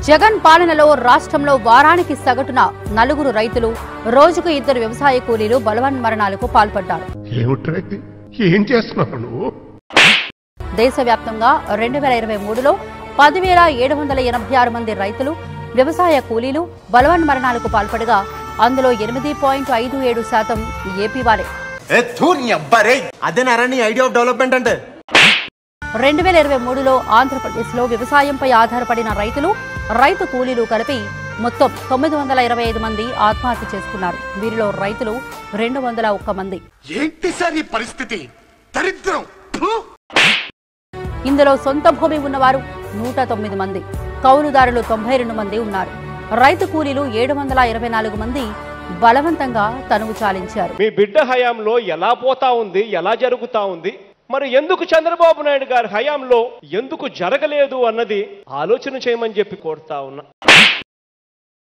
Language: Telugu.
జగన్ పాలనలో రాష్ట్రంలో వారానికి సగటున 4 రైతులు, రోజుకు 2 వ్యవసాయ కూలీలు బలవన్మరణాలకు పాల్పడ్డారు. ఏం చేస్తున్నావు నువ్వు? దేశవ్యాప్తంగా 2023లో 10,786 మంది రైతులు, వ్యవసాయ కూలీలు బలవన్మరణాలకు పాల్పడగా అందులో 8.57% ఏపీ వారే. 2023లో ఆంధ్రప్రదేశ్లో వ్యవసాయంపై ఆధారపడిన రైతులు, రైతు కూలీలు కలిపి మొత్తం 925 మంది ఆత్మహత్య చేసుకున్నారు. వీరిలో రైతులు 201 మంది. ఏంటి సార్ ఈ పరిస్థితి? దరిద్రం. ఇందులో సొంత భూమి ఉన్నవారు 109 మంది, కౌలుదారులు 92 మంది ఉన్నారు. రైతు కూలీలు 724 మంది బలవంతంగా తనువు చాలించారు. మీ బిడ్డ హయాంలో ఎలా పోతా ఉంది, ఎలా జరుగుతా ఉంది, మరి ఎందుకు చంద్రబాబు నాయుడు గారి హయాంలో ఎందుకు జరగలేదు అన్నది ఆలోచన చేయమని చెప్పి కోరుతా ఉన్నా.